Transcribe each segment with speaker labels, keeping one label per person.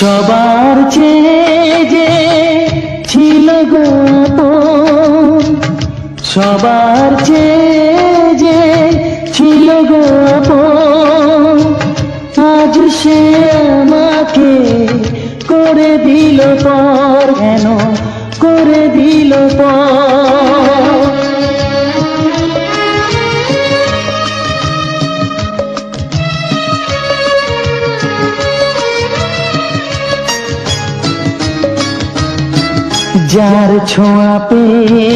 Speaker 1: সবার চেয়ে যে ছিল গো আপন, সবার চেয়ে যে ছিল গো আপন, আজ সে আমাকে করে দিল পর, কেন করে দিল পর। যার ছোঁয়া পেয়ে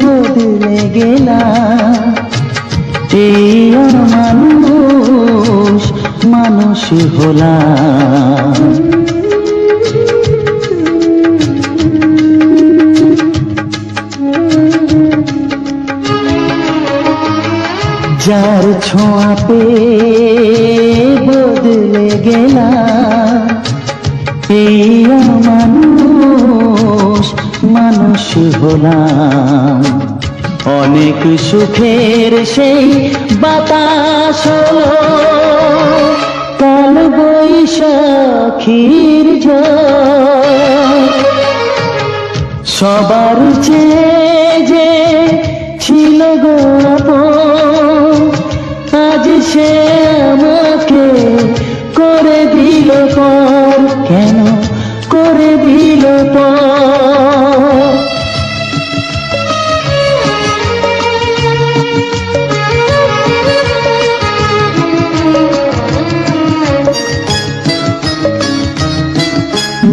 Speaker 1: বদলে গেলাম, এই মানুষ মানুষ হলাম। যার ছোঁয়া পেয়ে বদলে গেলাম, এই মানুষ মানুষ হলাম। অনেক সুখের সেই বাতাস হলো, কাল বৈশাখীর ঝড়। সবার চেয়ে যে ছিল গো আপন, আজ সে আমাকে করে দিল পর, কেন করে দিল পর।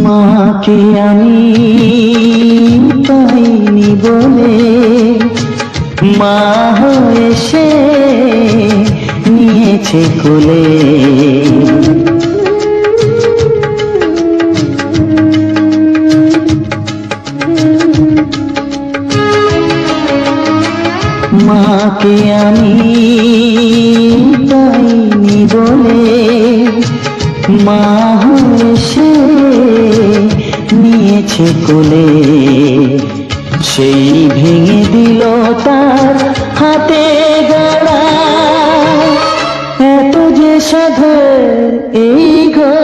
Speaker 1: মাকে আমি পাইনি বলে, মা হয়ে সে নিয়েছে কোলে। মাকে আমি পাইনি বলে, মা হয়ে সে নিয়েছে কোলে। সেই ভেঙে দিল তার হাতে গড়া, এত যে সাধের এই ঘর।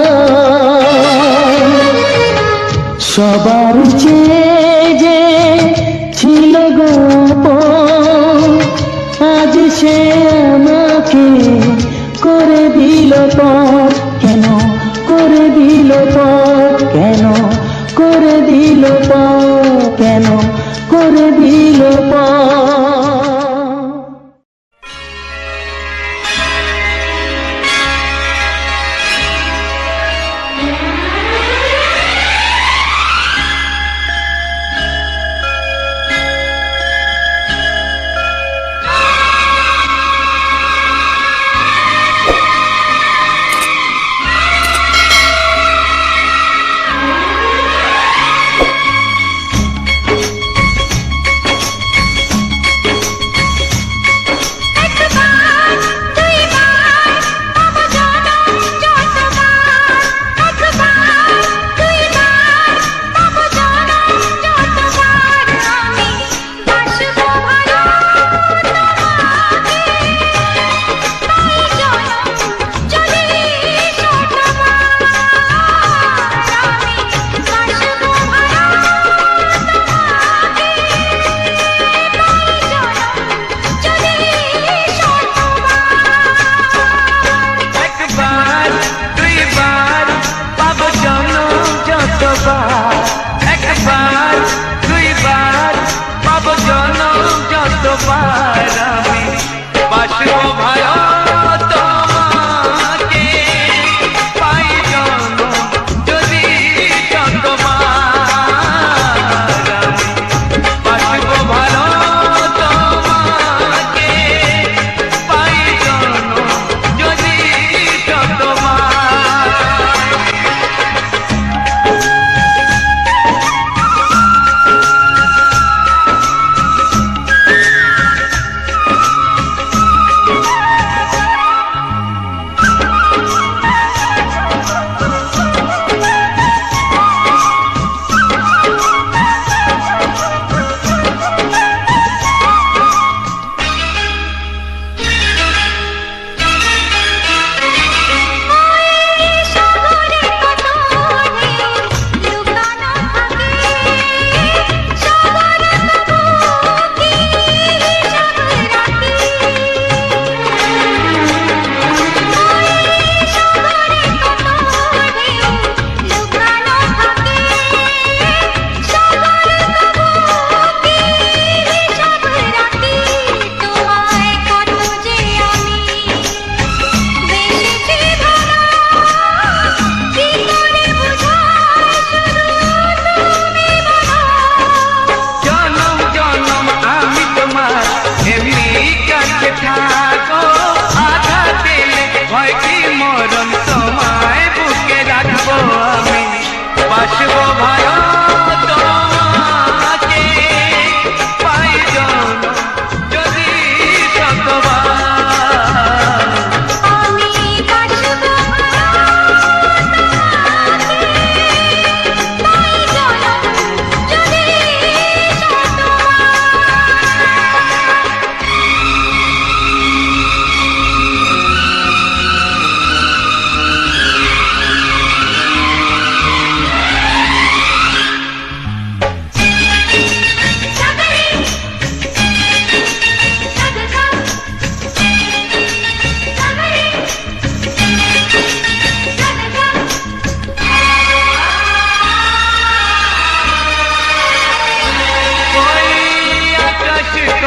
Speaker 1: সবার চেয়ে যে ছিল গো আপন, আজ সে আমাকে করে দিল পর, কেন করে দিল পর, কেন করে দিল পর, কেন করে দিল পর।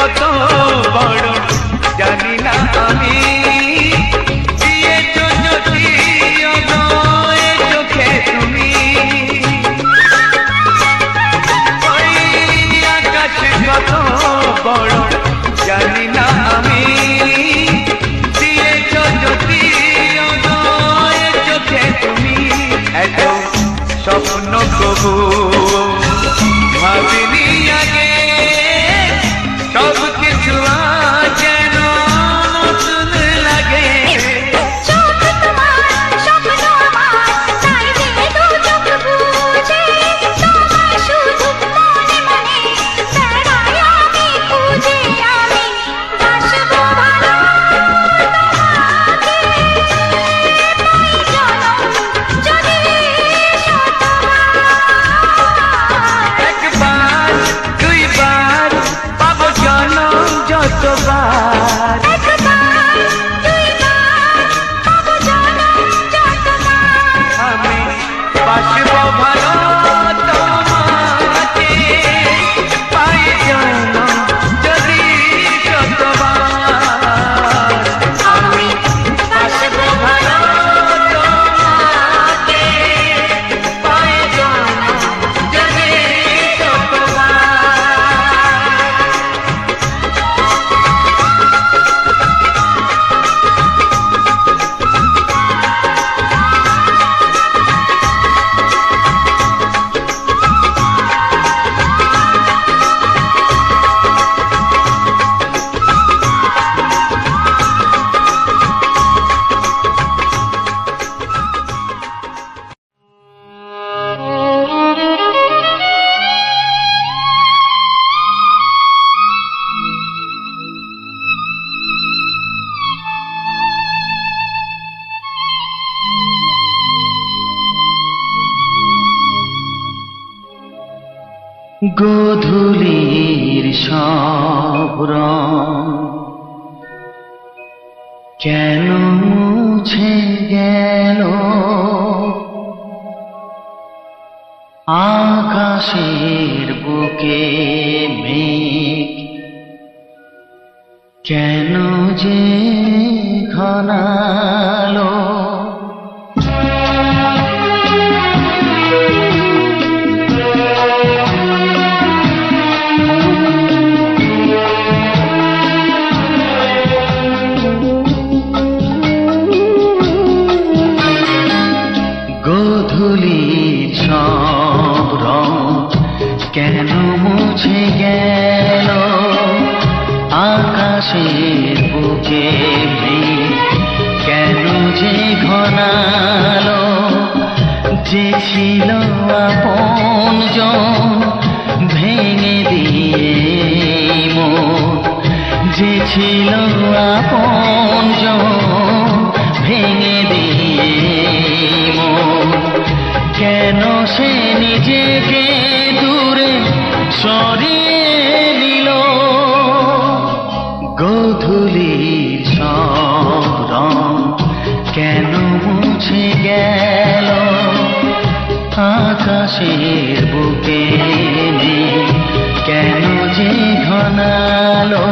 Speaker 2: কত বড় জানি না আমি, দিয়েছ যদি অনয় চোখে তুমি। ওই আকাশ কত বড় জানি না আমি, দিয়েছ যদি অনয় চোখে তুমি। এত স্বপ্ন কবু ভাবিনি আগে, সব কিছু যেন নতুন লাগে।
Speaker 3: চোখ তোমার স্বপ্ন আমার, তাই যে দু চোখ বুঝে তোমায় শুধু মনে মনে বেড়াই আমি খুঁজে। আমি বাসবো ভালো তোমাকে, তাই জনম যদি শতবার।
Speaker 2: একবার দুইবার পাবো জনম যতবার,
Speaker 3: একবার দুইবার পাবো জনম যতবার।
Speaker 2: আমি বাসবো ভালো তোমাকে, পাই জনম যদি শতবার। আমি বাসবো ভালো তোমাকে, পাই জনম যদি শতবার।
Speaker 1: গোধূলির সব রং কেন মুছে গেল, আকাশের বুকে মেঘ কেন যে ঘনালো। গোধূলির সব রং কেন মুছে গেল, আকাশের বুকে মেঘ কেন যে ঘনালো। যে ছিল আপনজন ভেঙে দিয়ে মন, যে ছিল আপনজন ভেঙে দিয়ে মন, কেন সে নিজেকে দূরে সরিয়ে নিল। গোধূলির সব রং কেন মুছে গেল, আকাশের বুকে মেঘ কেন যে ঘনালো।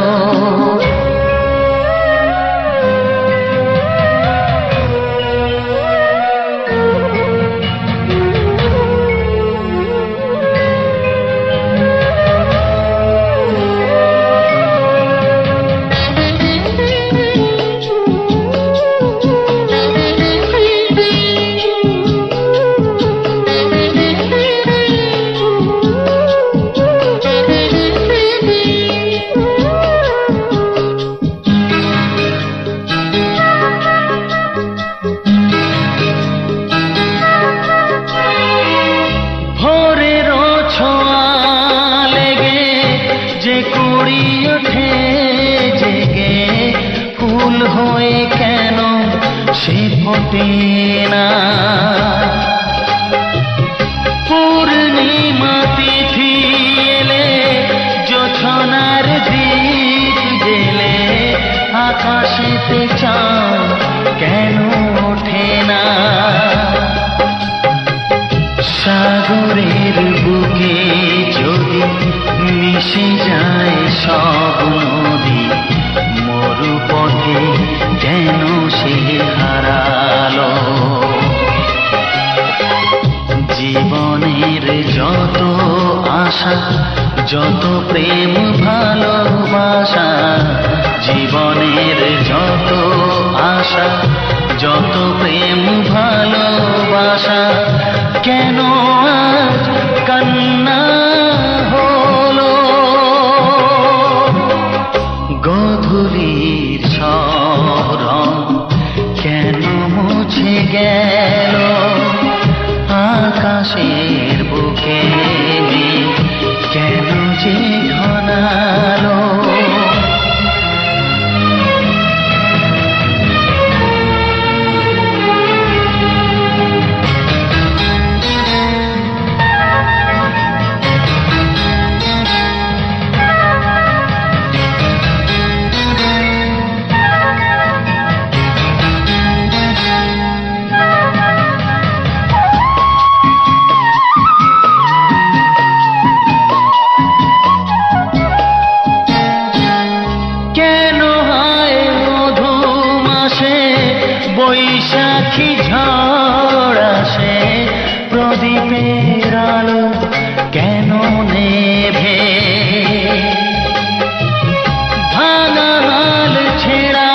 Speaker 1: সে ফোটে না। পূর্ণিমা তিথি এলে জোছনার দীপ জেলে আকাশেতে চাঁদ কেন ওঠে না। সাগরের বুকে যদি মিশে যায় সব আশা, যত প্রেম ভালোবাসা, জীবনের যত আশা, যত প্রেম ভালোবাসা, কেন আজ কান্না হলো? গোধূলির শরণ কেন মুছে গেল? আকাশের বুকে কেন যে ঘনালো? বৈশাখী ঝড় আসে, প্রদীপের আলো কেন নেভে? ভাঙা হাল ছেঁড়া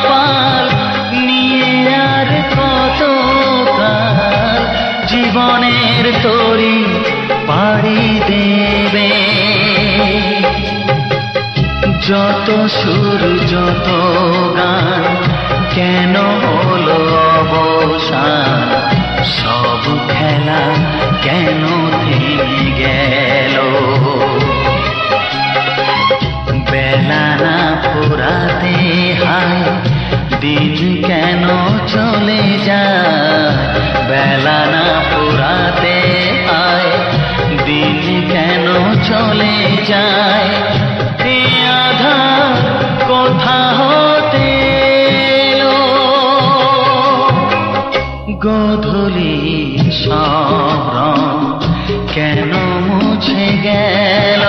Speaker 1: পাল নিয়ে আর কত কাল জীবনের তরি পাড়ি দেবে? যত সুর যত গান কেন হলো অবসান? সব খেলা কেন থেমে গেল? বেলা না ফুরাতে হায় দিন কেন চলে যায়? বেলা না ফুরাতে হায় দিন কেন চলে যায়? এ আধার কোথা হতে এলো? গোধূলির শরণ কেন মুছে গেল?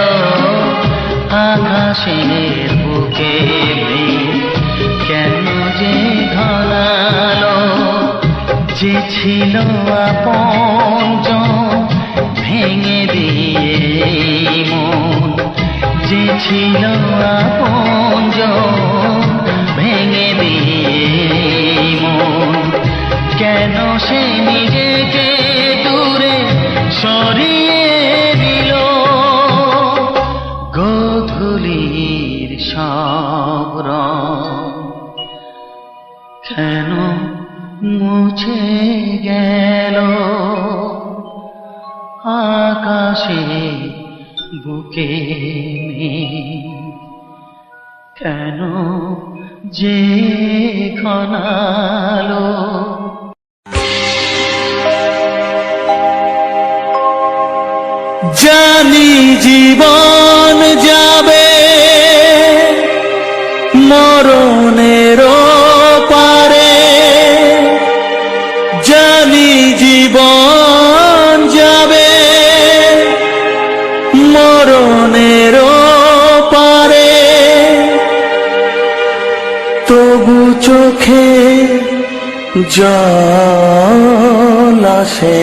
Speaker 1: আকাশের বুকে কেন যে ঘনালো? যে ছিল আপনজন ভেঙে দিয়ে মন, যে ছিল আপনজন ভেঙে দিয়ে মন, কেন সে নিজেকে দূরে সরিয়ে দিল? গোধূলির শরণ কেন মুছে গেল? আকাশে বুকে কেন যে ঘনালো?
Speaker 4: জানি জীবন যাবে মরণের পারে, জানি জীবন যাবে মরণের পারে, তবু চোখে জল আসে।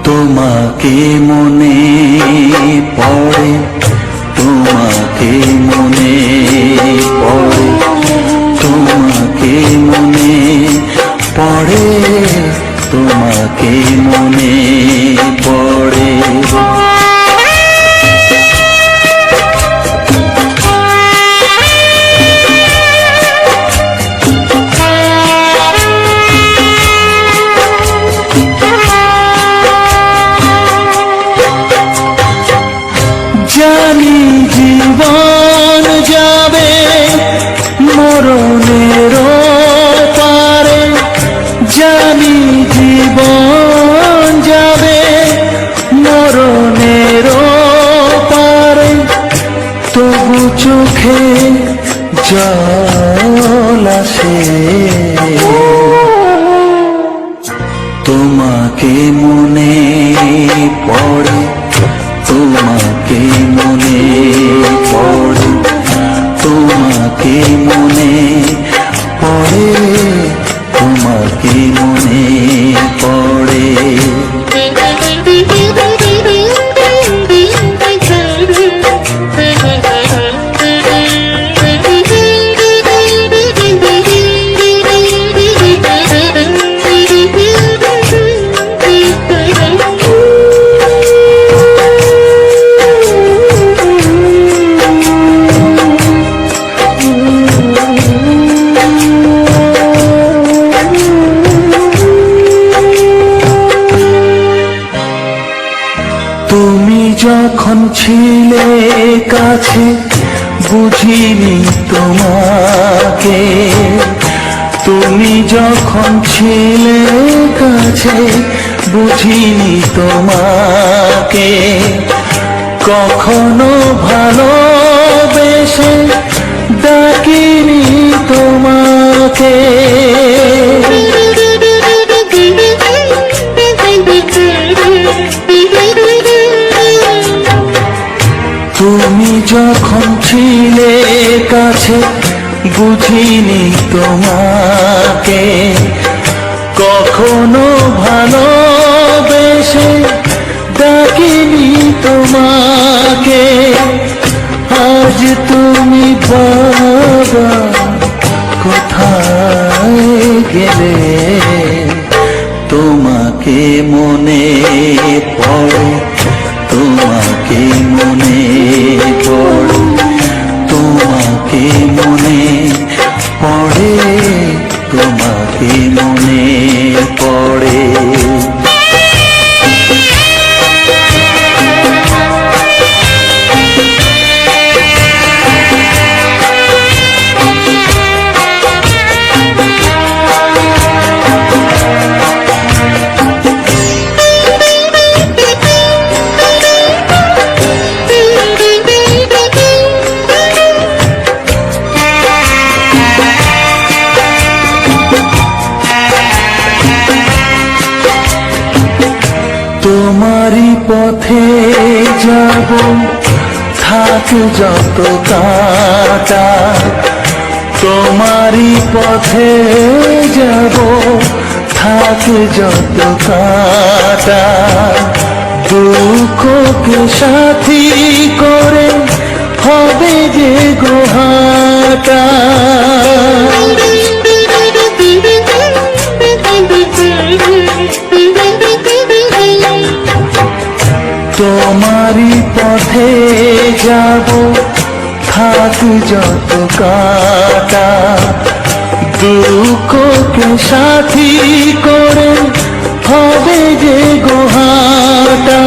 Speaker 4: তোমাকে মনে পড়ে, তোমাকে মনে পড়ে, তোমাকে মনে পড়ে, তোমাকে মনে পড়ে। জানি জীবন যা ছিলে কাছে বুঝিনি তোমাকে, তুমি যখন ছিলে কাছে বুঝিনি তোমাকে, কখনো ভালোবেসে ডাকিনি তোমাকে। তুমি যখন ছিলে কাছে বুঝিনি তোমাকে, কখনো ভালোবেসে ডাকিনি তোমাকে। আজ তুমি বাবা কোথায় গেলে, তোমাকে মনে পড়ে, তোমাকে মনে পড়ে, তোমাকে মনে পড়ে, তোমাকে মনে পড়ে। তোমারই পথে যাব থাক যত কাটা, তোমারই পথে যাব থাক যত কাটা, দুঃখকে সাথী করে হবে যে গোহাটা। তোমারই পথে যাব থাক যত কাটা, দুঃখকে সাথী করে হবে যে গোহাটা।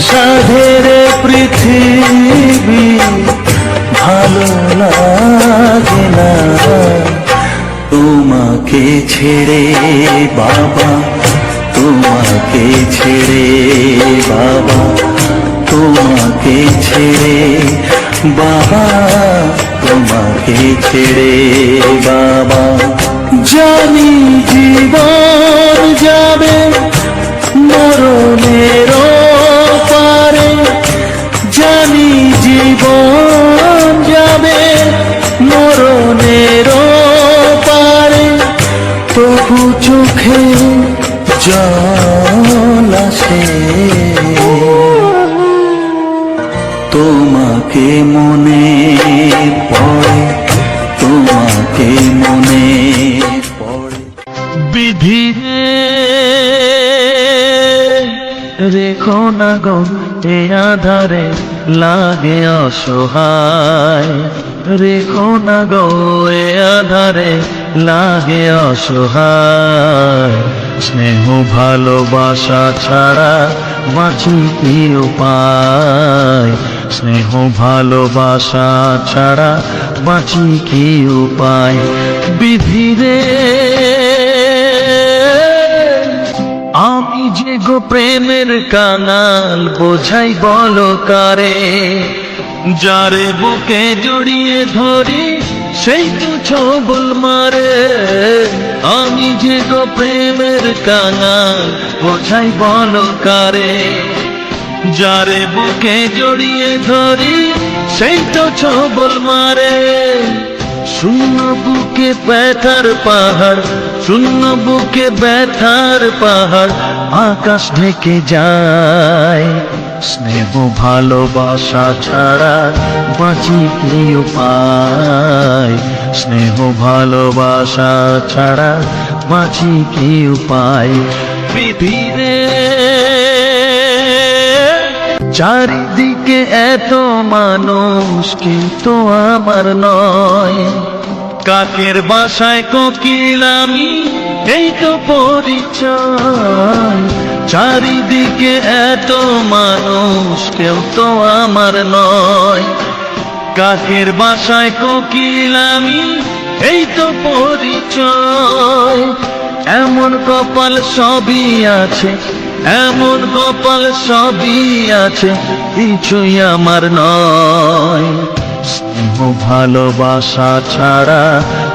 Speaker 4: সাধের পৃথিবী ভালো লাগে না তোমাকে ছেড়ে বাবা, তোমাকে ছেড়ে বাবা, তোমাকে ছেড়ে বাবা, তোমাকে ছেড়ে বাবা। জানি জীবন যাবে মরণের পারে, জানি জীবন যাবে মরণের পারে, তবু চোখে জল আসে তোমাকে মনে পড়ে, তোমাকে মনে পড়ে।
Speaker 1: বিধি রেখো না গো এ আধারে লাগে অসহায়, রেখো না গো এ আধারে লাগে অসহায়। স্নেহ ভালোবাসা ছাড়া বাঁচি কি উপায়, স্নেহ ভালোবাসা ছাড়া বাঁচি কি উপায়। বিধিরে আমি যে গো প্রেমের কাঙাল বোঝাই বলো কারে, যারে বুকে জড়িয়ে ধরি সেই তো ছবল মারে। আমি যে গো প্রেমের কাঙাল বোঝাই বলো কারে, যারে বুকে জড়িয়ে ধরি সেই তো ছবল মারে। শূন্য বুকে ব্যথার পাহাড়, শূন্য বুকে ব্যথার পাহাড় আকাশ ঢেকে যায়। স্নেহ ভালোবাসা ছাড়া বাঁচি কি উপায়, স্নেহ ভালোবাসা ছাড়া বাঁচি কি উপায়। বিধিরে চারিদিকে এত মানুষ কিন্তু আমার নয়, কাকের বাসায় কোকিল আমি এই তো পরিচয়। চারিদিকে এত মানুষ, কেউ তো আমার নয়। কাকের বাসায় কোকিল আমি, এই তো পরিচয়। এমন কপাল সবই আছে, এমন কপাল সবই আছে, কিছুই আমার নয়। স্নেহ ভালোবাসা ছাড়া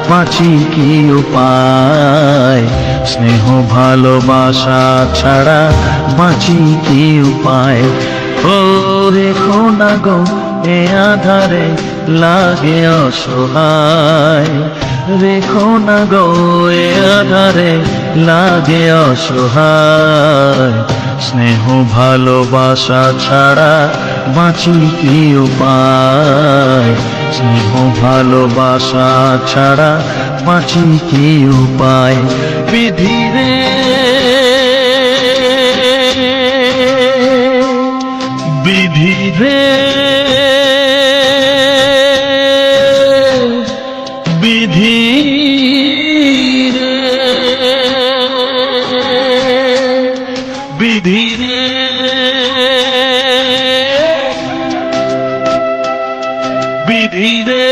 Speaker 1: বাঁচি কি উপায়? স্নেহ ভালোবাসা ছাড়া বাঁচি কি উপায়? ও রেখো না গো এ আধারে, লাগে অসহায়। রেখো না গো এ আধারে, লাগে অসহায়। স্নেহ ভালোবাসা ছাড়া বাঁচি কি উপায়? স্নেহ ভালোবাসা ছাড়া বাঁচি কি উপায়? বিধি রে বিধি রে বিধি রে বিধি রে বিধি রে।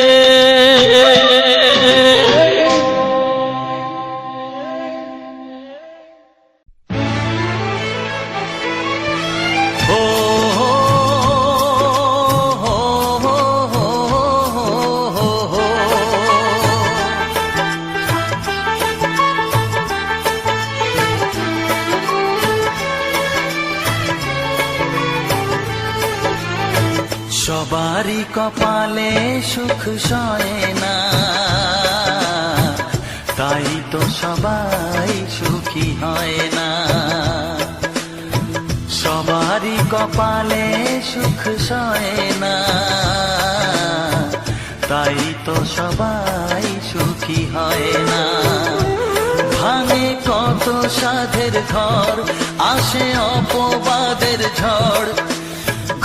Speaker 4: সবারই কপালে সুখ সয় না, তাই তো সবাই সুখী হয় না। সবারই কপালে সুখ সয় না, তাই তো সবাই সুখী হয় না। ভাঙে কত সাধের ঘর, আসে অপবাদের ঝড়।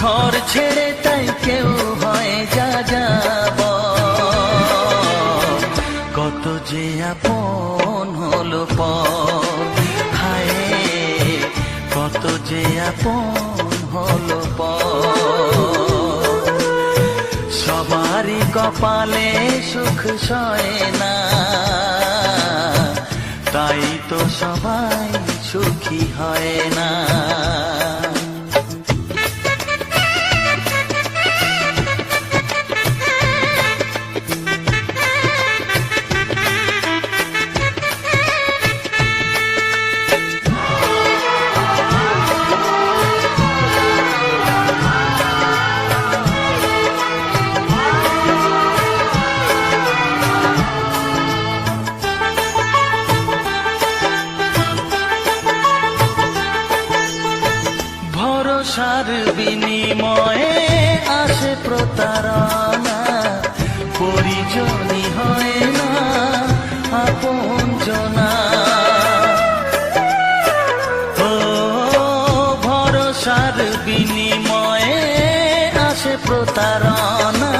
Speaker 4: ঘর ছেড়ে তাই কেউ হয় যা যাব, কত যে আপন হলো পর। হায় কত যে আপন হলো পর। সবারই কপালে সুখ সয় না, তাই তো সবাই সুখী হয় না। ভরসার বিনিময়ে আসে প্রতারণা, পরিজনই হয় না আপনজনা। ও ভরসার বিনিময়ে আসে প্রতারণা,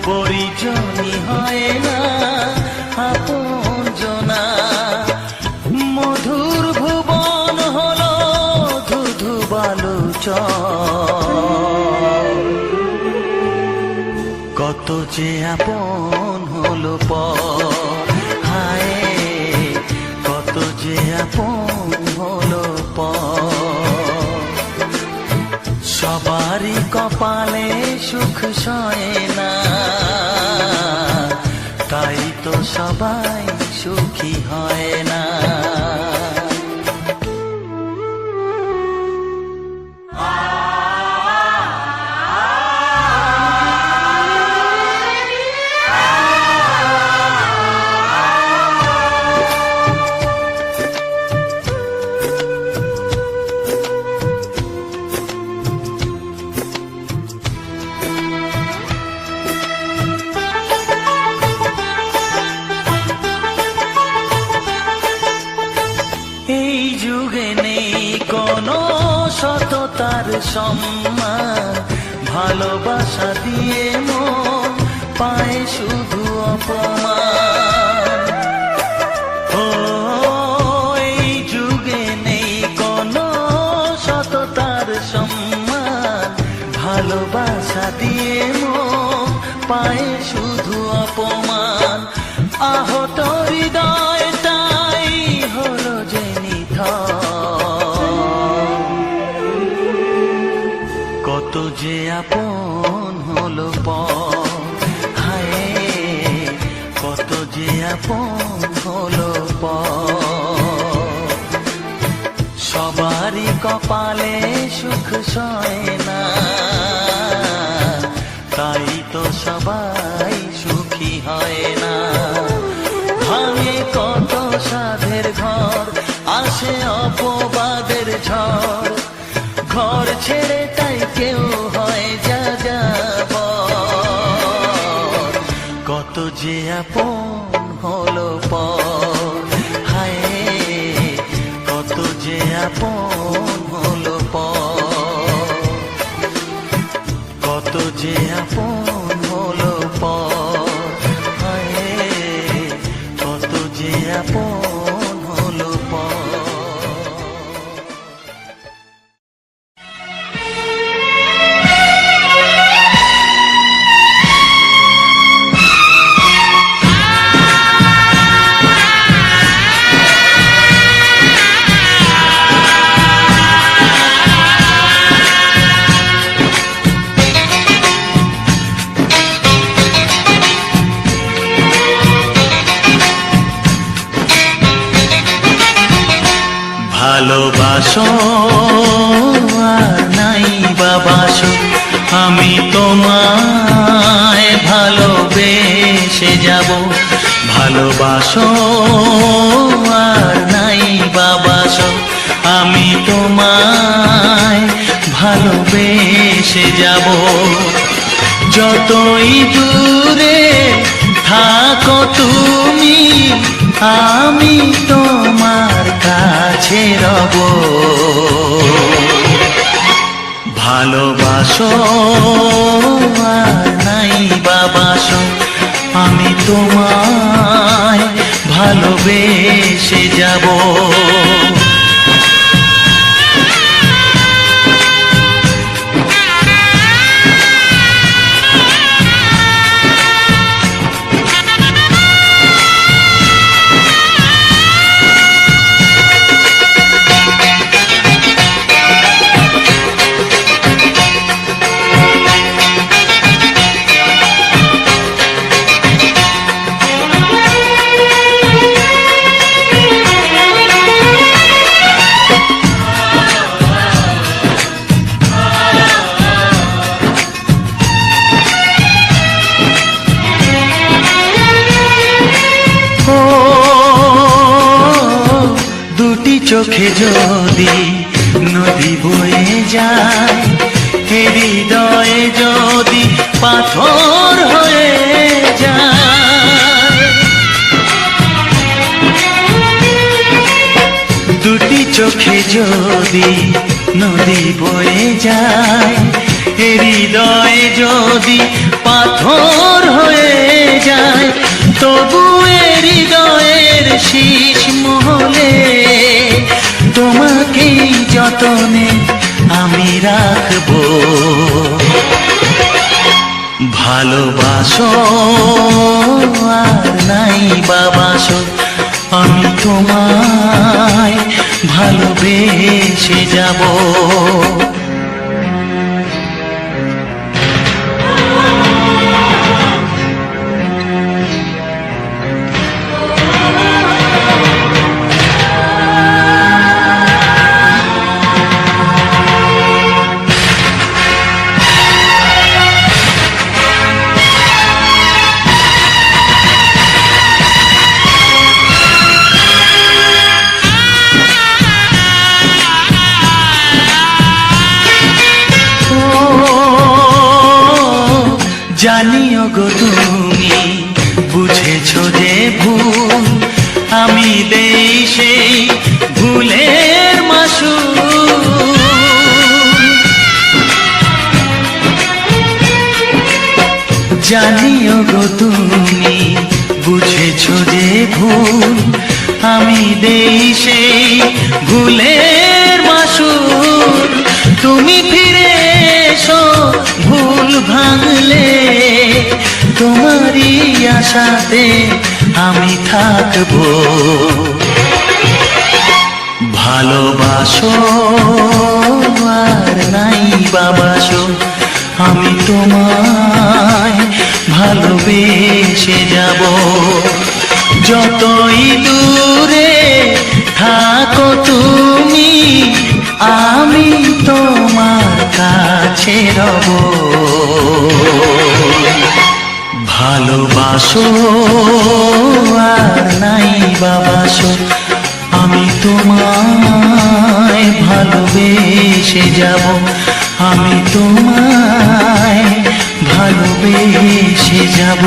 Speaker 4: পরিজনই হয় না আপনজনা। মধুর ভুবন হলো ধুধু বালুচর, কত যে আপন হলো পর। হায় কত যে আপন হলো পর। সবারই কপালে সুখ সয় না, তাই তো সবাই সুখী হয় না। এই যুগে নেই কোনো সততার সম্মান, ভালোবাসা দিয়ে মন পায় শুধু অপমান। ও এই যুগে নেই কোনো যে আপন হলো পর, হায় কত যে আপন হলো পর। সবারই কপালে সুখ সয় না, তাই তো সবাই সুখী হয় না। ভাঙে কত সাধের ঘর, আসে অপবাদের ঝড়, ঘর ছেড়ে তাই কেউ হয় যা যাবার। কত যে আপন হলো পর, হায় কত যে আপন হলো পর, কত যে আপন হলো পর, হায় কত যে আপন হলো পর। ভালোবাসো আর নাই বাবাসো, আমি তোমায় ভালোবেসে যাব। ভালোবাসো আর নাই বাবাসো, আমি তোমায় ভালোবেসে যাব। যতই দূরে থাকো তুমি, আমি তোমার কাছে রব। ভালোবাসো আর নাই বাবাসো, আমি তোমায় ভালোবেসে যাব। চোখে যদি নদী বয়ে যায়, হৃদয়ে যদি পাথর হয়ে যায়। দুটি চোখে যদি নদী বয়ে যায়, হৃদয়ে যদি পাথর হয়ে যায়, তবু হৃদয়ের শীষ মহলে তোমাকে যতনে আমি রাখবো। ভালোবাসো আর নাই বাবাসো, আমি তোমায় ভালোবেসে যাব। জানিও গো তুমি বুঝেছো যে ভুল, আমি দেই সেই ভুলের মাসুল। জানিও গো তুমি বুঝেছো যে ভুল, আমি দেই সেই ভুলের মাসুল। তুমি ফিরে এসো ভুল ভাঙলে, তোমারই আশাতে আমি থাকবো। ভালোবাসো আর নাই বাবাসো, আমি তোমায় ভালোবেসে যাব। যতই দূরে থাকো তুমি, আমি তোমার কাছে রব। ভালোবাসো আর নাই বাবাসো, আমি তোমায় ভালোবেসে যাব। আমি তোমায় ভালোবেসে যাব।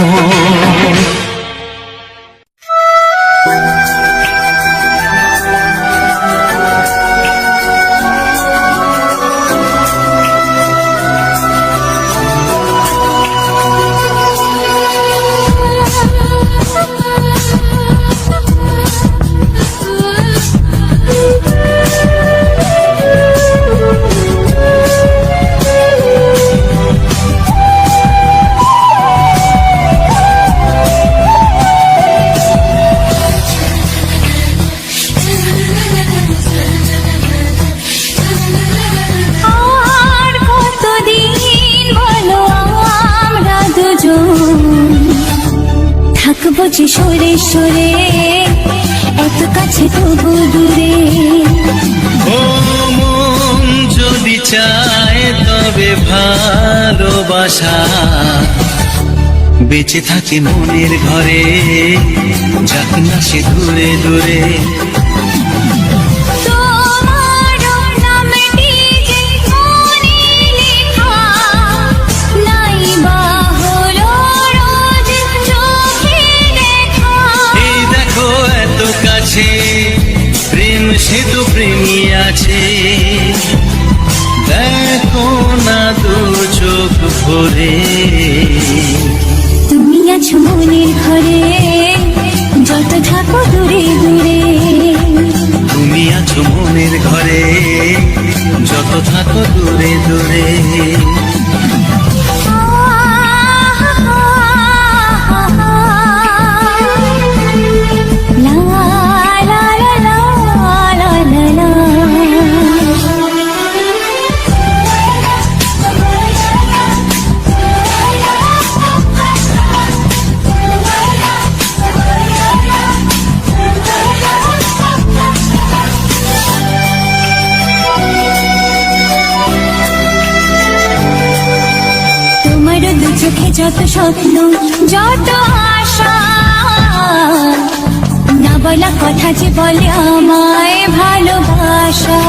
Speaker 3: আর কতদিন বলো আমরা দুজন থাকবো যে সরে সরে, এত কাছে তবু দূরে।
Speaker 4: ও মন যদি চায় তবে ভালোবাসা বেঁচে থাকে মনের ঘরে, যাক না সে দূরে দূরে।
Speaker 3: তোমার নামটি যে মনে লেখা, নাই বা হলো রোজ চোখে দেখা।
Speaker 4: এই দেখো এত কাছে, প্রেম সে তো প্রেমী আছে, দেখো না দু চোখ ভরে।
Speaker 3: তুমি আছো মনের ঘরে, যত থাকো দূরে দূরে।
Speaker 4: তুমি আছো মনের ঘরে, যত থাকো দূরে দূরে।
Speaker 3: লা লা লা লা লা লা লা। তোমার দু চোখে যত স্বপ্ন, যত আশা, না বলা কথা যে বলে আমায় ভালোবাসা।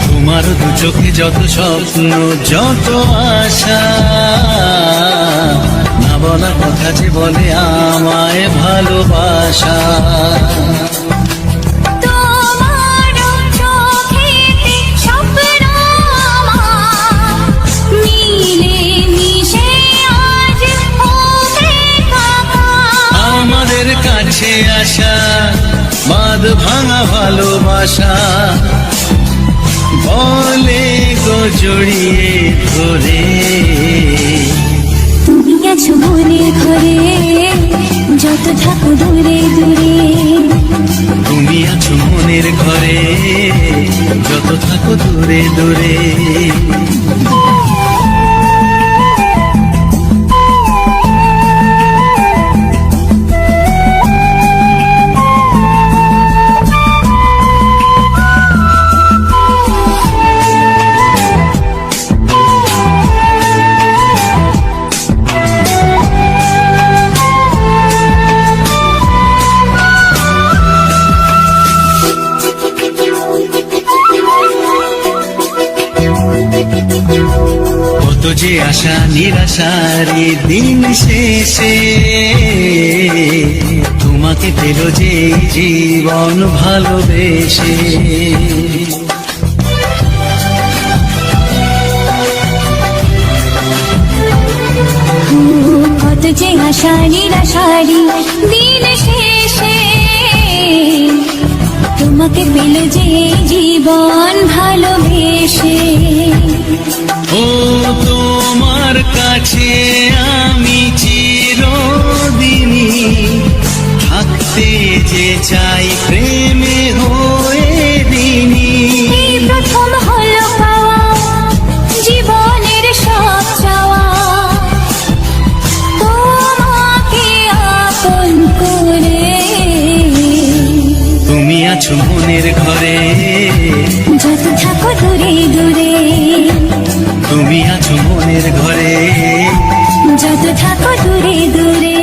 Speaker 4: তোমার দু চোখে যত স্বপ্ন, যত আশা, না বলা কথা যে বলে আমায় ভালোবাসা।
Speaker 3: তোমার চোখেতে স্বপ্ন আমার, মিলে মিশে আজ হবে একাকার।
Speaker 4: আমাদের কাছে আসা বাঁধ ভাঙা ভালোবাসা, বলে গো জড়িয়ে ধরে।
Speaker 3: তুমি আছো মনের ঘরে, যত থাকো দূরে দূরে।
Speaker 4: তুমি আছো মনের ঘরে, যত থাকো দূরে দূরে। কত যে আশা নিরাশারি দিন শেষে, তোমাকে পেল যে জীবন ভালোবেসে।
Speaker 3: কত যে আশা নিরাশারি দিন শেষে, তোমাকে পেল যে জীবন ভালোবেসে।
Speaker 4: ও তোমার কাছে আমি চিরদিনই মনের ঘরে,
Speaker 3: যত থাকো দূরে দূরে,
Speaker 4: তুমি আছো মনের ঘরে।
Speaker 3: যত থাকো দূরে দূরে।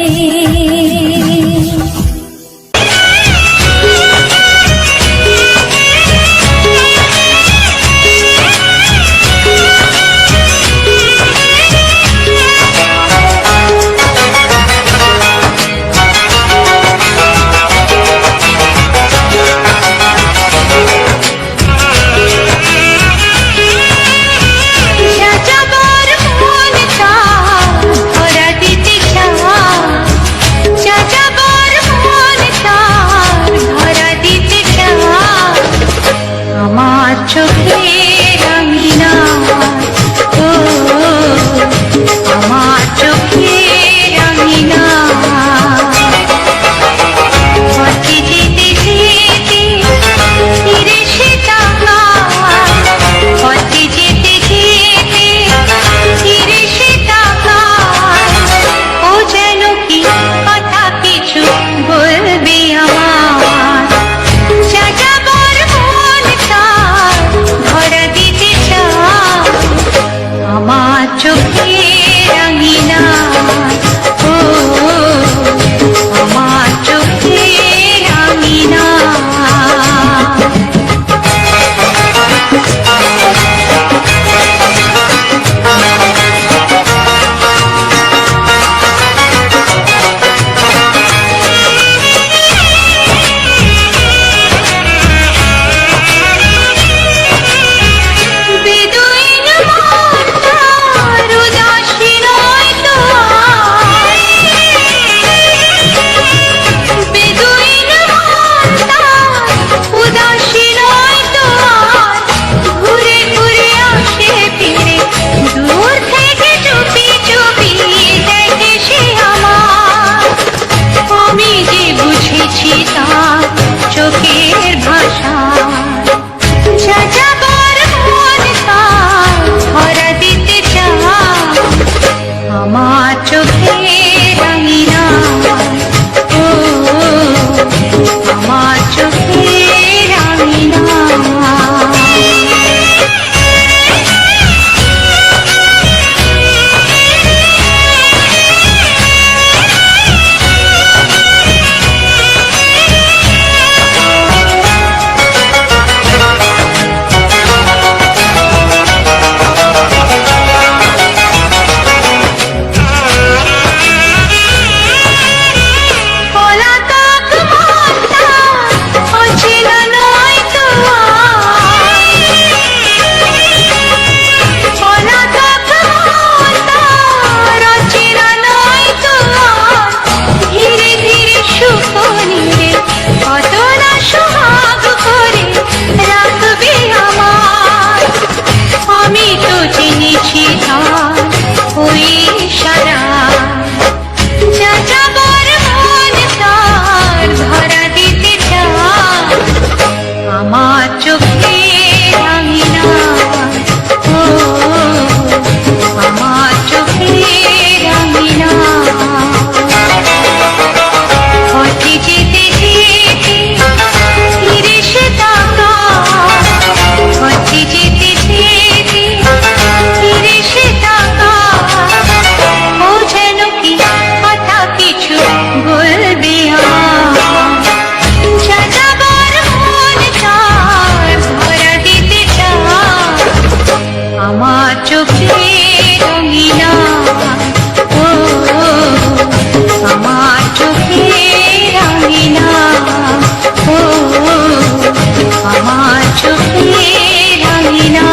Speaker 2: যাযাবর মন তার ধরা দিতে চায়, যাযাবর মন তার ধরা দিতে চায়। আমার চোখের আঙিনা, ও আমার চোখের আঙিনা, পথে যেতে যেতে ফিরে সে তাকায়, পথে যেতে যেতে ফিরে সে তাকায়। ও যেন কি কথা কিছু বলবে আমার, যাযাবর মন তার ধরা দিতে চায়। আমার চোখের আঙিনা, ও আমার চোখের আঙিনা। বেদুইন মন তার উদাসী নয় তো আর, বেদুইন মন তার উদাসী নয় তো আর। ঘুরে ঘুরে আসে ফিরে, দূর থেকে চুপি চুপি দেখে সে আমার। আমি যে বুঝেছি তার চোখের ভাষা, যাযাবর মন তার ধরা দিতে চায়। আমার চোখের আঙিনা, ও আমার চোখের আঙিনা। পলাতক মন তার অচেনা নয় তো আর, পলাতক মন তার অচেনা নয় তো আর। ধীরে ধীরে সুখ নিয়ে কত না সোহাগ করে রাখবে আমার। আমি তো চিনেছি তার ওই সারা, যাযাবর মন তার ধরা দিতে চায়। আমার চোখের আঙিনা, ও আমার চোখের আঙিনা। পথে যেতে যেতে ফিরে সে তাকায়, পথে যেতে যেতে ফিরে সে তাকায়। ও যেন কি কথা কিছু বলবে আমার, যাযাবর মন তার ধরা দিতে চায়। আমার চোখের আঙিনা, ও আমার চোখের আঙিনা, ও আমার চোখের আঙিনা।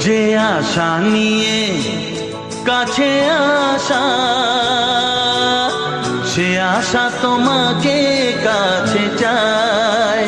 Speaker 1: যে আশা নিয়ে কাছে আসা, সে আশা তোমাকে কাছে চায়।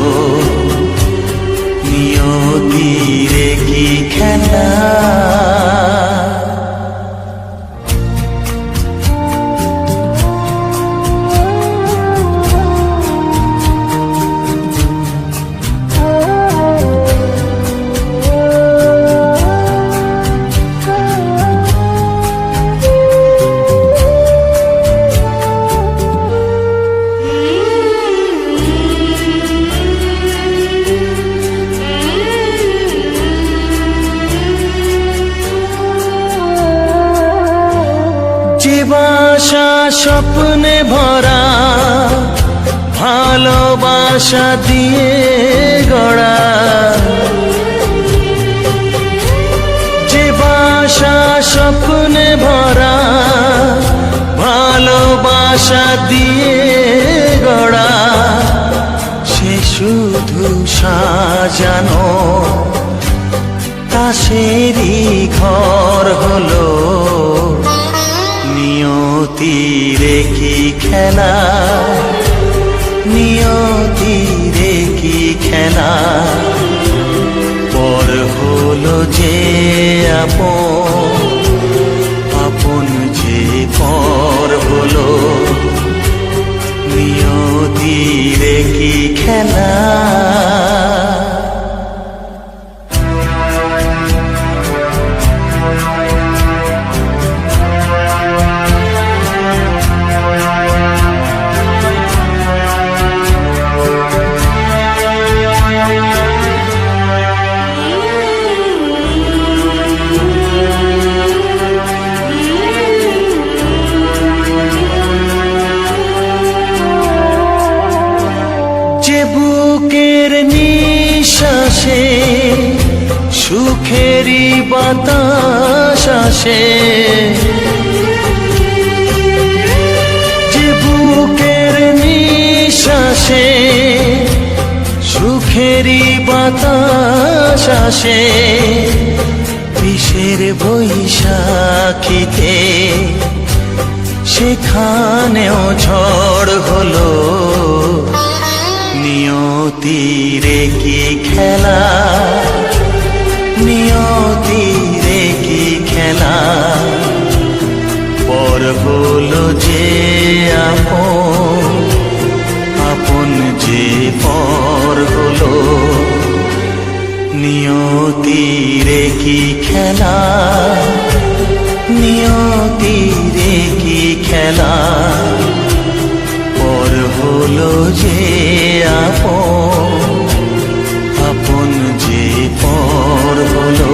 Speaker 1: বাসা স্বপ্নে ভরা ভালোবাসা দিয়ে গড়া, যে বাসা স্বপ্নে ভরা ভালোবাসা দিয়ে গড়া, সে শুধু সাজানো তাসেরই ঘর হলো। নিয়তিরে কি খেলা, নিয়তিরে কি খেলা, পর হলো যে আপন, আপন যে পর হলো। নিয়তিরে কি খেলা। বুকের নিঃশ্বাসে সুখেরই বাতাস আসে, যে বুকের নিঃশ্বাসে সুখেরই বাতাস আসে, বিষের বৈশাখীতে সেখানেও ঝড় হলো। নিয়তিরে কি খেলা, নিয়তিরে কি খেলা, পর হলো যে আপন, আপন যে পর হলো। নিয়তিরে কি খেলা, নিয়তিরে কি খেলা, পর হলো যে আপন, আপন যে পর হলো।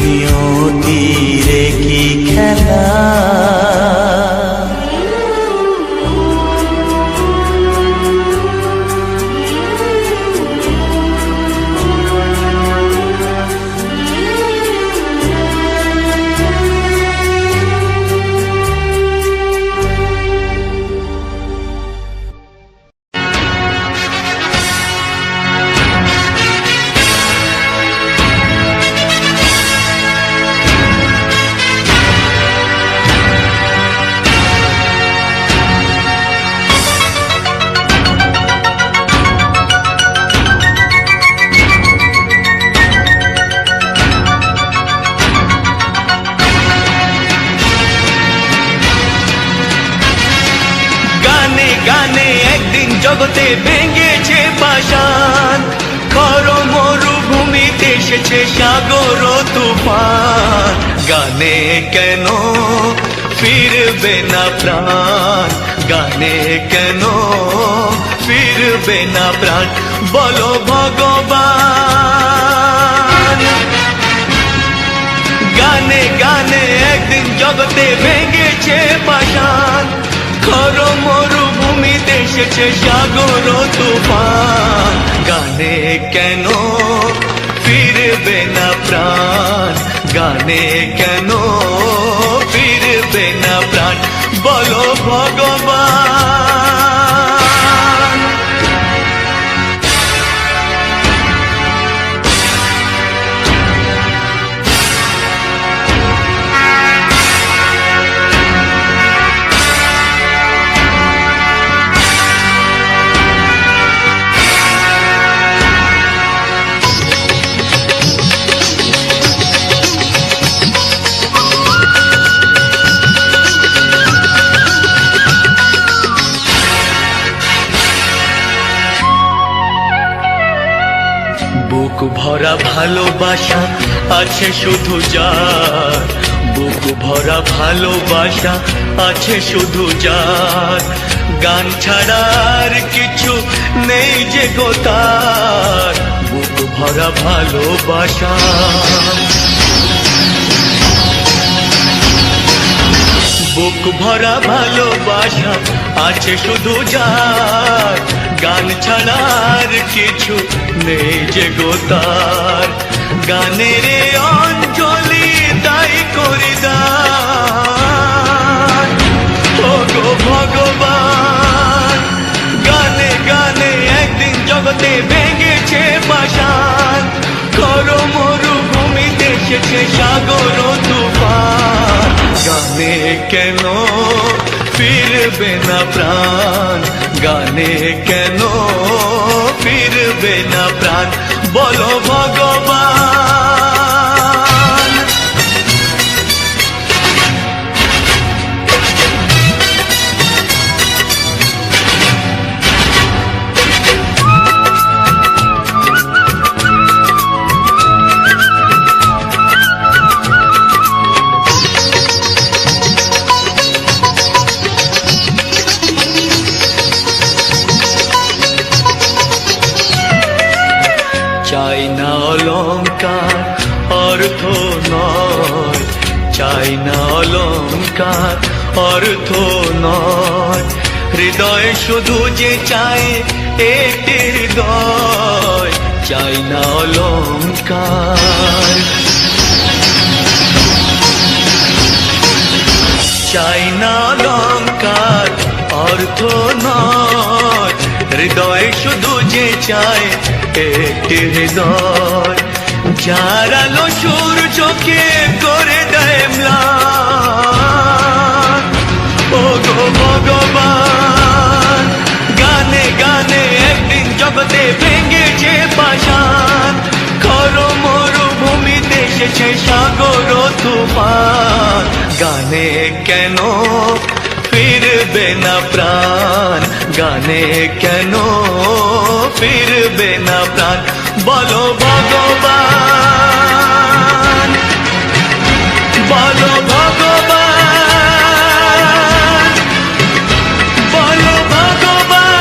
Speaker 1: নিয়তিরে কি খেলা।
Speaker 4: জগতে ভেঙেছে পাষাণ, খর মরুভূমিতে এসেছে সাগর তুফান। গানে কেন ফিরবে না প্রাণ, গানে কেন ফিরবে না প্রাণ, বলো ভগবান। গানে গানে একদিন জগতে ভেঙেছে পাষাণ, খর মরুভূমিতে এসেছে সাগর তুফান। গানে কেন ফিরবে না প্রাণ, গানে কেন ফিরবে না প্রাণ, বলো ভগবান। বুক ভরা ভালোবাসা আছে শুধু যার, বুক ভরা ভালোবাসা আছে শুধু যার। গান ছাড়ার কিছু নেই যে গো তার, বুক ভরা ভালোবাসা। বুক ভরা ভালোবাসা আছে শুধু যার, গান ছাড়া আর কিছু নেই যে গো তার। গানের অঞ্জলি তাই করি দান, ও গো ভগবান। গানে গানে একদিন জগতে ভেঙেছে পাষাণ, করো মরুভূমিতে এসেছে সাগর তুফান। গানে কেন ফিরবে না প্রাণ, গানে কেন ফিরবে না প্রাণ, বলো ভগবান। চাই না অলংকার অর্থ নয়, চাই না অলংকার অর্থ নয়, হৃদয় শুধু যে চাই একটি হৃদয়, চাই না অলংকার। চাই না অলংকার অর্থ নয়, হৃদয় শুধু যে চায় একটি হৃদয়, যার আলো সূর্যকে করে দেয় ম্লান, ও গো ভগবান। গানে গানে একদিন জগতে ভেঙেছে পাষাণ, করো মরুভূমিতে এসেছে সাগর তুফান। গানে কেন ফিরবে না প্রাণ, গানে কেন ফিরবে না প্রাণ, বলো ভগবান, বলো ভগবান, বলো ভগবান।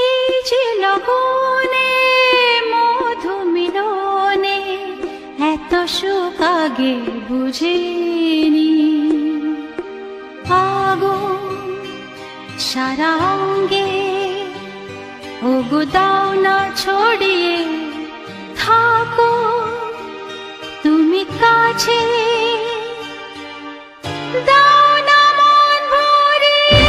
Speaker 2: এই যে লগনে মধু মিলনে এত সুখ আগে বুঝিনি, আগুন সারা অঙ্গে ওগো দাও না ছড়িয়ে থাকো তুমি কাছে, দাও না মন ভরিয়ে।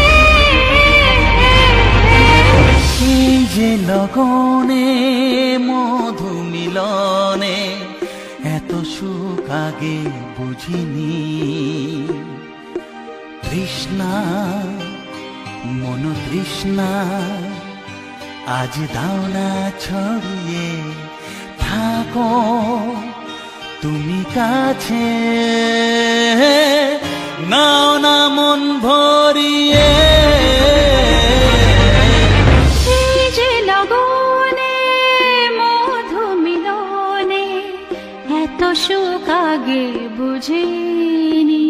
Speaker 1: এই যে লগনে মধু মিলনে এত সুখ আগে বুঝিনি, তৃষ্ণা মন তৃষ্ণা আজ দাও না ছড়িয়ে থাকো তুমি কাছে, নাও না মন ভরিয়ে।
Speaker 2: এই যে লগনে মধু মিলনে এত সুখ আগে বুঝিনি।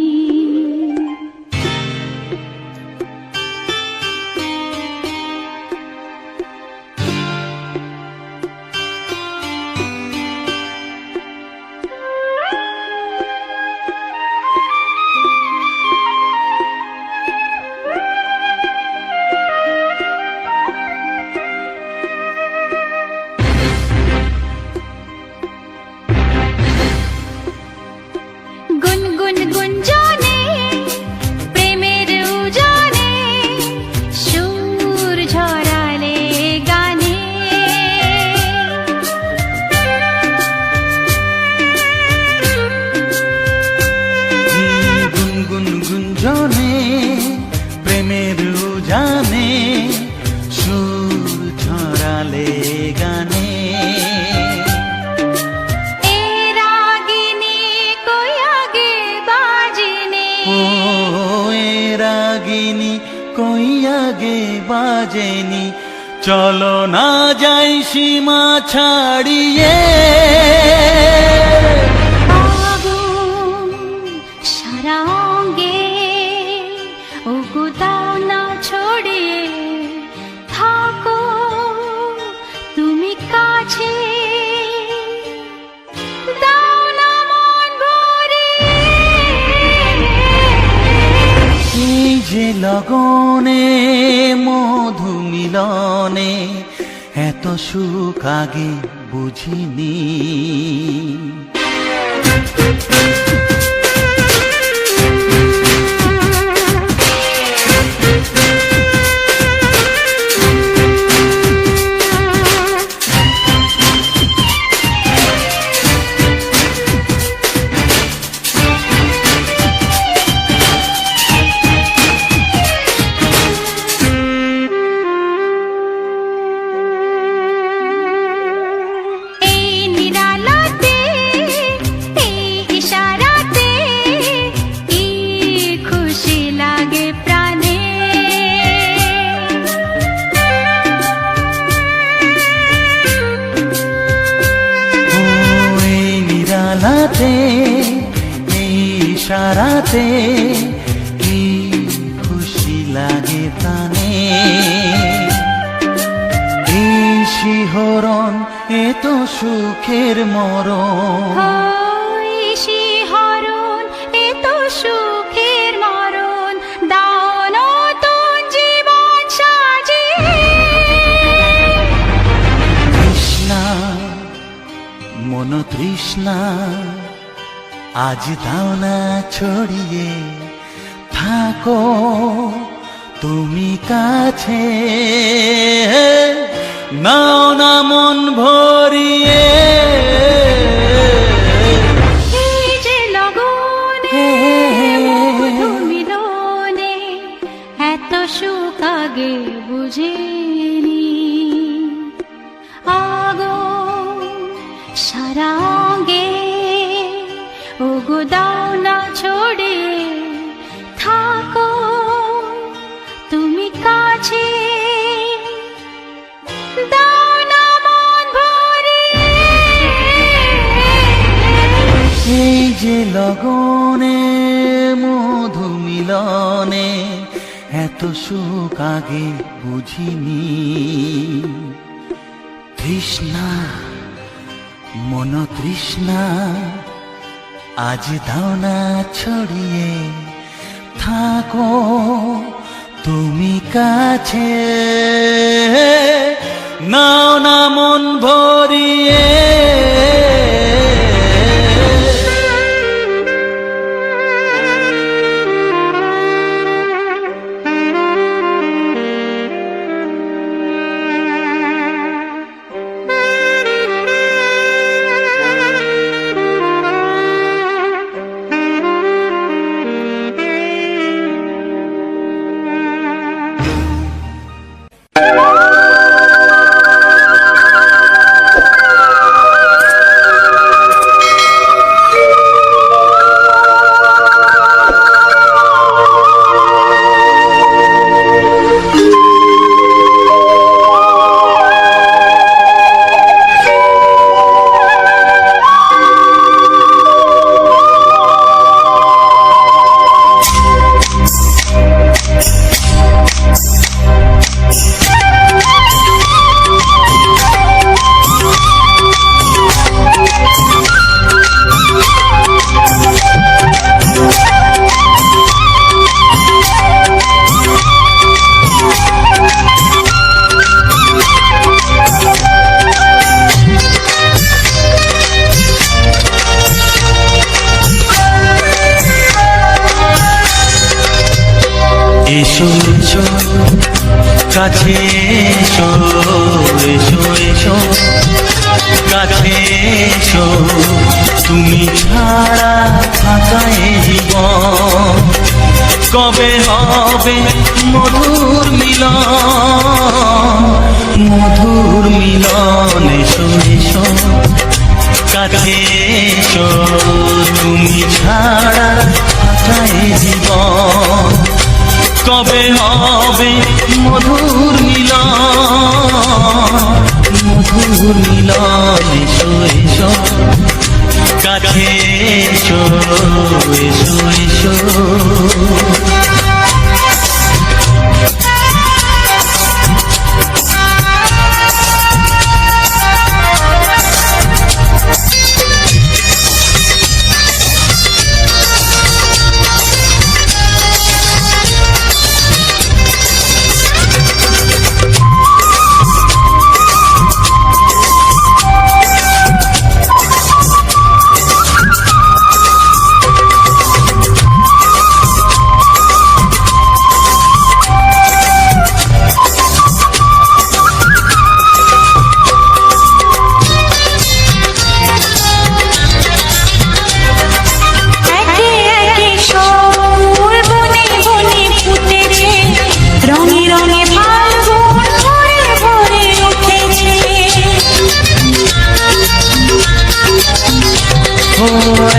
Speaker 2: গুনগুন গুঞ্জনে প্রেমের উজানে সুর ঝরালে গানে,
Speaker 1: গুনগুন গুঞ্জনে প্রেমের উজানে সুর ঝরালে গানে,
Speaker 2: এ রাগিনী কই আগে বাজেনি,
Speaker 1: ও এ রাগিনী কই আগে বাজেনি, চলো না যাই সীমা ছাড়িয়ে,
Speaker 2: আগুন সারা অঙ্গে, ওগো দাও না ছড়িয়ে, থাকো তুমি কাছে, দাও না মন ভরিয়ে।
Speaker 1: এই যে লগনে মধু মিলনে এত সুখ আগে বুঝিনি।
Speaker 2: এই নিরালাতে, এই ইশারাতে, কি খুশি লাগে প্রাণে।
Speaker 1: ও এই নিরালাতে, এই ইশারাতে কি খুশি লাগে প্রাণে। এই শিহরণ এ তো সুখের মরণ।
Speaker 2: ওই শিহরণ, এ তো সুখের মরণ, দাও নতুন জীবন সাজিয়ে।
Speaker 1: তৃষ্ণা মন তৃষ্ণা আজ দাও না ছড়িয়ে, থাকো তুমি কাছে, নাও না মন ভরিয়ে।
Speaker 2: এই যে লগনে মধু মিলনে এত সুখ আগে বুঝিনি। আগুন সারা অঙ্গে, ওগো দাও না ছড়িয়ে, থাকো তুমি কাছে, দাও না মন ভরিয়ে।
Speaker 1: এই যে লগনে মধু মিলনে এত সুখ আগে বুঝিনি। তৃষ্ণা মন তৃষ্ণা আজ দাও না ছড়িয়ে, থাকো তুমি কাছে, নাও না মন ভরিয়ে। এসো এসো কাছে এসো, এসো এসো কাছে এসো, তুমি ছাড়া ফাঁকা এ জীবন, কবে হবে মধুর মিলন, মধুর মিলন। এসো এসো কাছে এসো, তুমি ছাড়া ফাঁকা এ জীবন, কবে হবে মধুর মিলন। মধুর মিলন এসো এসো কাছে এসো এসো এসো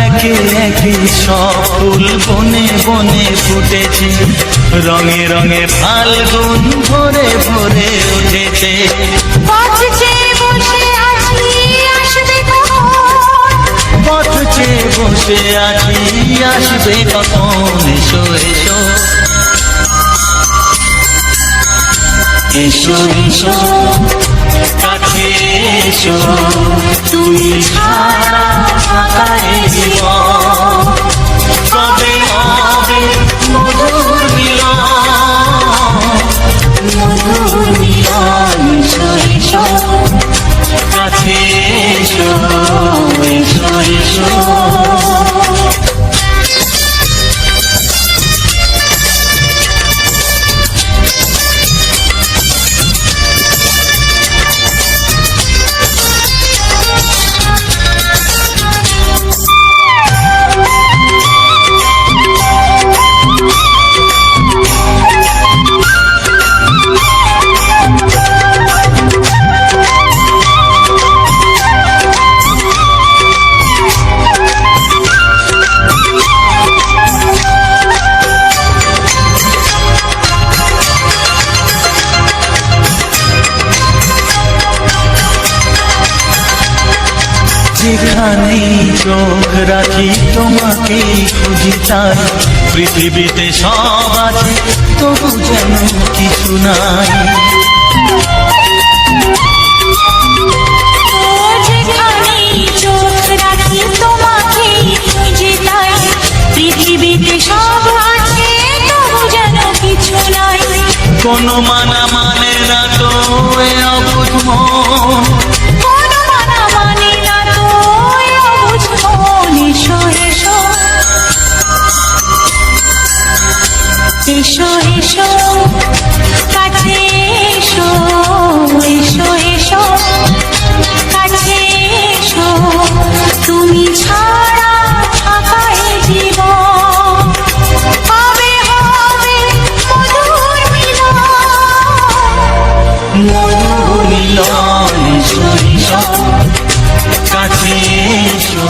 Speaker 1: একে একে সব ফুল বনে বনে ফুটেছে রঙে রঙে ফাল্গুন ভরে ভরে উঠেছে
Speaker 2: পথ চেয়ে বসে আছি আসবে
Speaker 1: পথ চেয়ে বসে আছি আসবে কখন এসো এসো এসো এসো কাছে এসো তুমি ছাড়া ফাঁকায় জীবন কবে হবে মধুর মিলন মধুর মিলন এসো এসো কাছে এসো এসো এসো যেখানেই চোখ রাখি তোমাকেই খুঁজি তাই পৃথিবীতে সব আছে তবু যেন কিছু নাই
Speaker 2: যেখানেই চোখ রাখি তোমাকেই খুঁজে তাই পৃথিবীতে সব আছে তবু যেন কিছু নাই
Speaker 1: কোনো মানা মানে না তো এ অবুঝ মন
Speaker 2: কোনো মানা মানে না তো এ অবুঝ মন এসো এসো এসো এসো কাছে এসো এসো এসো কাছে এসো তুমি ছাড়া ফাঁকায় জীবন হবে হবে মধুর মিলন
Speaker 1: মধুর মিলন এসো এসো কাছে এসো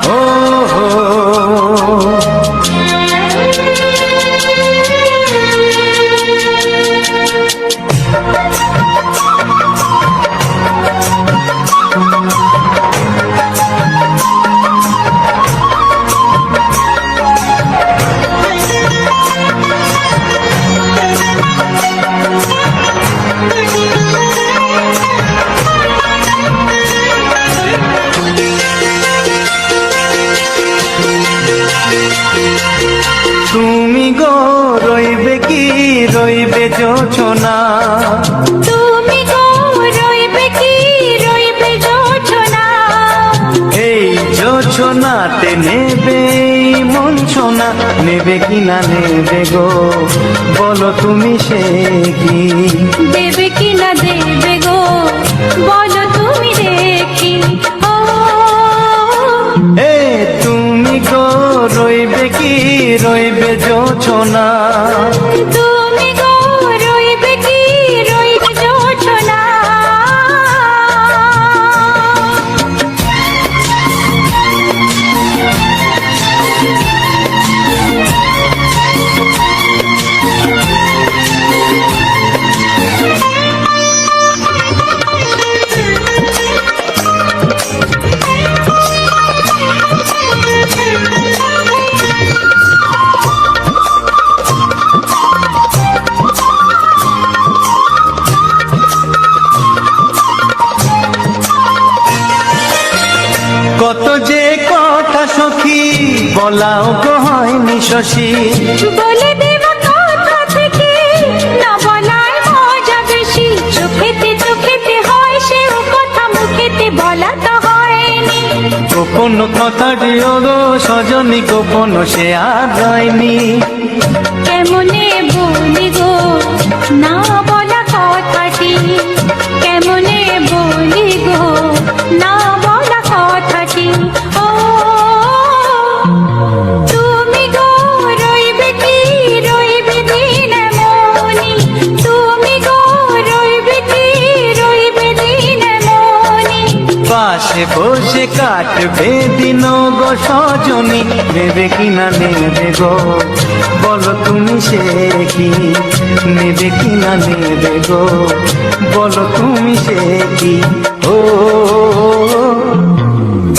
Speaker 1: ও হো তুমি গো রইবে কি রইবে জোছনা
Speaker 2: তুমি গো রইবে কি রইবে জোছনা
Speaker 1: এই জোছনাতে নেবে মন ছোনা নেবে কি না নেবে গো বলো তুমি সে কি
Speaker 2: দেবে কি না দেবে গো বলো তুমি দেখি ও
Speaker 1: এ তুমি গো রইবে কি রইবে জোছনা
Speaker 2: তুমি গো রইবে কি রইবে জোছনা
Speaker 1: যে কথা সখী বলাও গো হয়নি শশী,
Speaker 2: বলে দেব কথা থেকে না বলার মজা বেশি। চোখেতে হয় সেও কথা, মুখেতে বলা তো হয়নি।
Speaker 1: গোপন কথাটি গো সজনী গোপন সে আর রয়নি।
Speaker 2: কেমনে বলি গো না বলা কথাটি, কেমনে বলি গো না বলা কথাটি। ও তুমি গো রইবে কি রইবে দিন মনি, তুমি গো রইবে কি রইবে দিন মনি।
Speaker 1: পাশে বসে কাটবে দিন গো সজনী, নেবে কি না নেবে গো বলো তুমি সে কি, নেবে কি না নেবে গো বলো তুমি সে কি। ও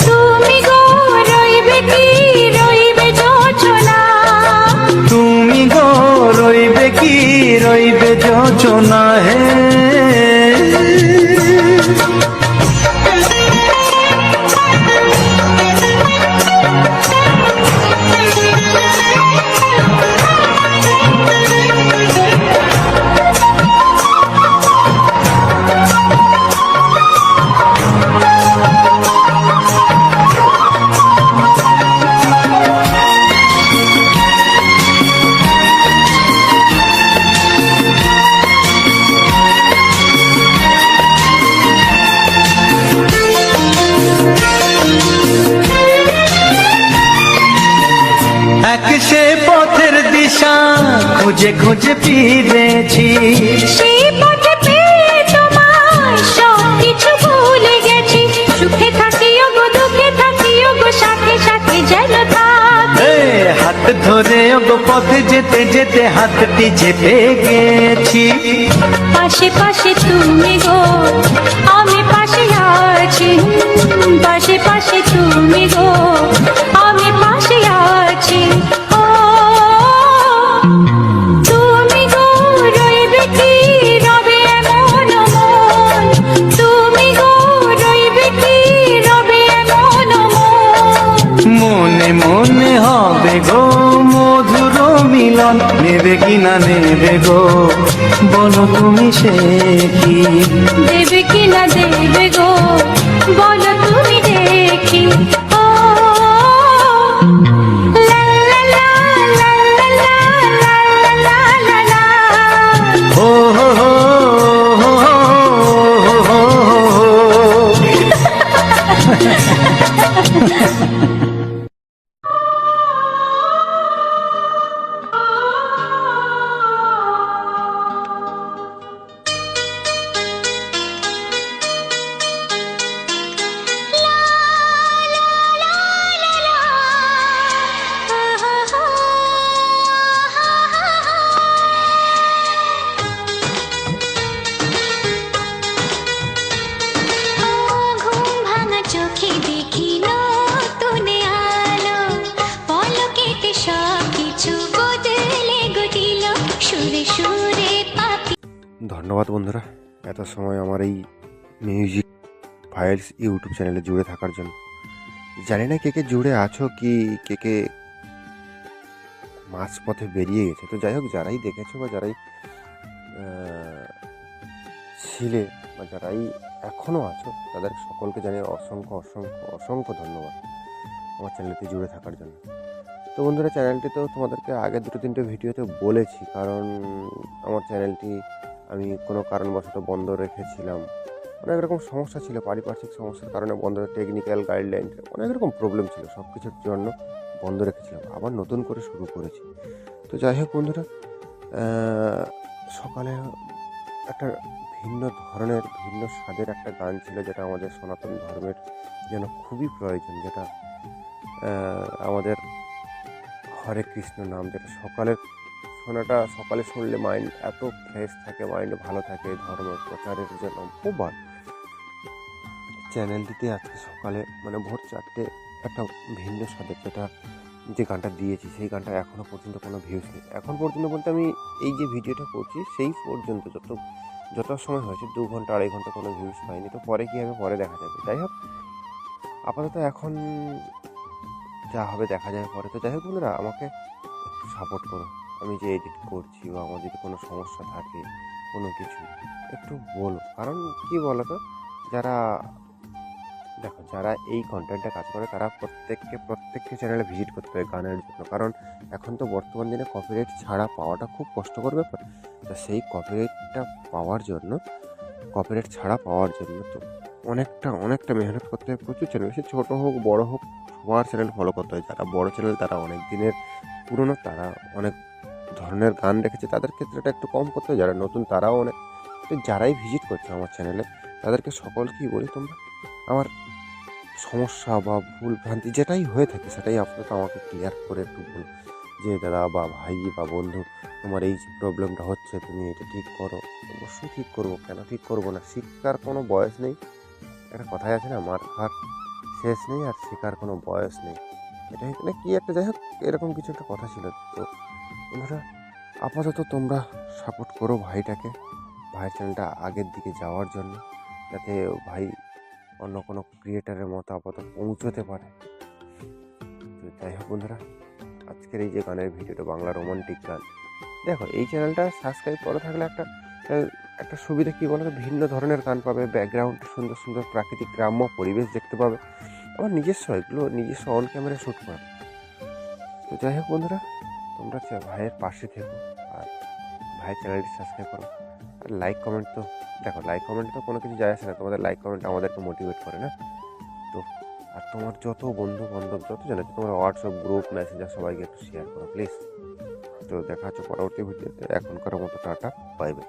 Speaker 2: তুমি গো রইবে কি রইবে যোচনা,
Speaker 1: তুমি গো রইবে কি রইবে যোচনা হে। এক সে পথের দিশা খুঁজে খুঁজে ফিরেছি,
Speaker 2: সেই পথে পেয়ে তোমায় সব কিছু ভুলে গেছি। সুখে থাকিও গো দুঃখে থাকিও গো সাথে সাথে যেন থাক।
Speaker 1: এ হাত ধরে গো পথে যেতে যেতে হাতটি চেপে গেছি।
Speaker 2: পাশে পাশে তুমি গো আমি পাশে আছি, পাশে পাশে তুমি গো আমি পাশে আছি। ও তুমি গো রইবে কি রবে এমন মন, তুমি গো রইবে কি রবে এমন মন।
Speaker 1: মনে মনে হবে গো মধুর মিলন, নেবে কি না নেবে গো বলো তুমি সে কি,
Speaker 2: দেবে কি না দেবে গো বলো তুমি দেখি। ও লা লা লা লা লা লা লা লা লা।
Speaker 1: ও হো হো হো হো হো হো।
Speaker 3: ঘুম ভাঙা চোখে দেখি নতুন আলো, পলকেতে সবকিছু বদলে গেল, সুরে সুরে পাপি।
Speaker 5: ধন্যবাদ বন্ধুরা, এত সময় আমার এই মিউজিক ফাইলস ইউটিউব চ্যানেলে জুড়ে থাকার জন্য। জানি না কে কে জুড়ে আছো, কি কে কে মাঝপথে বেরিয়ে গেছে। তো যাই হোক, যারাই দেখেছো বা যারাই ছিলে বা যারাই এখনও আছো, তাদের সকলকে জানিয়ে অসংখ্য অসংখ্য অসংখ্য ধন্যবাদ আমার চ্যানেলটি জুড়ে থাকার জন্য। তো বন্ধুরা, চ্যানেলটি তো তোমাদেরকে আগে দুটো তিনটে ভিডিওতে বলেছি, কারণ আমার চ্যানেলটি আমি কোনো কারণবশত বন্ধ রেখেছিলাম। অনেক রকম সমস্যা ছিল, পারিপার্শ্বিক সমস্যার কারণে বন্ধ, টেকনিক্যাল গাইডলাইন, অনেক রকম প্রবলেম ছিল, সব কিছুর জন্য বন্ধ রেখেছিলাম। আবার নতুন করে শুরু করেছি। তো যাই হোক বন্ধুরা, সকালে একটা ভিন্ন ধরনের ভিন্ন স্বাদের একটা গান ছিল, যেটা আমাদের সনাতন ধর্মের যেন খুবই প্রয়োজন, যেটা আমাদের হরে কৃষ্ণ নাম, যেটা শোনাটা সকালে শুনলে মাইন্ড এত ফ্রেশ থাকে, মাইন্ড ভালো থাকে, ধর্ম প্রচারের জন্য খুব ভালো। চ্যানেলটিতে আজকে সকালে মানে ভোর 4টে একটা ভিন্ন স্বাদের যে গানটা দিয়েছি, সেই গানটা এখনও পর্যন্ত কোনো ভিউজ নেই। এখন পর্যন্ত বলতে আমি এই যে ভিডিওটা করছি সেই পর্যন্ত যত সময় হয়েছে 2 ঘন্টা 2.5 ঘন্টা কোনো ভিউজ পাইনি। তো পরে কী হবে পরে দেখা যাবে। যাই হোক, আপাতত এখন যা হবে দেখা যায় পরে। তো যাই হোক বন্ধুরা, আমাকে একটু সাপোর্ট করো। আমি যে এডিট করছি বা আমার যদি কোনো সমস্যা থাকে কোনো কিছু, একটু বলো। কারণ কি বলো তো, যারা দেখো যারা এই কন্টেন্টে কাজ করে তারা প্রত্যেককে চ্যানেলে ভিজিট করতে হয় গানের জন্য। কারণ এখন তো বর্তমান দিনে কপিরাইট ছাড়া পাওয়াটা খুব কষ্টকর ব্যাপার। তো সেই কপিরাইট ছাড়া পাওয়ার জন্য তো অনেকটা মেহনত করতে হয়। প্রচুর চ্যানেল, সে ছোটো হোক বড় হোক, সবার চ্যানেল ফলো করতে হয়। যারা বড় চ্যানেল তারা অনেক দিনের পুরনো, তারা অনেক ধরনের গান রেখেছে, তাদের ক্ষেত্রে এটা একটু কম করতে হয়। যারা নতুন তারাও অনেক। তো যারাই ভিজিট করছে আমার চ্যানেলে তাদেরকে সকলকেই বলি, তোমরা আমার সমস্যা বা ভুল ভ্রান্তি যেটাই হয়ে থাকে সেটাই আপাতত আমাকে ক্লিয়ার করে একটু বলো, যে দাদা বা ভাই বা বন্ধু, তোমার এই যে প্রবলেমটা হচ্ছে তুমি এটা ঠিক করো। অবশ্যই ঠিক করবো, কেন ঠিক করবো না। শিক্ষার কোনো বয়স নেই, একটা কথাই আছে না, মার খাওয়ার শেষ নেই আর শেখার কোনো বয়স নেই। এটা এখানে কি একটা, যাই হোক এরকম কিছু একটা কথা ছিল। তো বন্ধুরা, আপাতত তোমরা সাপোর্ট করো ভাইটাকে, ভাইয়ের চ্যানেলটা আগের দিকে যাওয়ার জন্য, যাতে ভাই অন্য কোনো ক্রিয়েটারের মতো আপাতত পৌঁছতে পারে। তো যাই হোক বন্ধুরা, আজকের এই যে গানের ভিডিওটা, বাংলা রোমান্টিক গান, দেখো এই চ্যানেলটা সাবস্ক্রাইব করা থাকলে একটা সুবিধা কী বলো তো, ভিন্ন ধরনের গান পাবে, ব্যাকগ্রাউন্ডে সুন্দর সুন্দর প্রাকৃতিক গ্রাম্য পরিবেশ দেখতে পাবে, আবার নিজস্ব অন ক্যামেরা শ্যুট করা। তো যাই হোক বন্ধুরা, তোমরা ভাইয়ের পাশে থেকো আর ভাইয়ের চ্যানেলটি সাবস্ক্রাইব করো। আর লাইক কমেন্ট তো দেখো, লাইক কমেন্ট তো কোনো কিছু যায় আসে না, তোমাদের লাইক কমেন্ট আমাদেরকে মোটিভেট করে না। তো আর তোমার যত বন্ধু বান্ধব যত জানো, তোমার হোয়াটসঅ্যাপ গ্রুপ মেসেঞ্জার সবাইকে একটু শেয়ার করো প্লিজ। তো দেখা হচ্ছে পরবর্তী ভিডিওতে। এখনকার মতো টাটা, বাই বাই।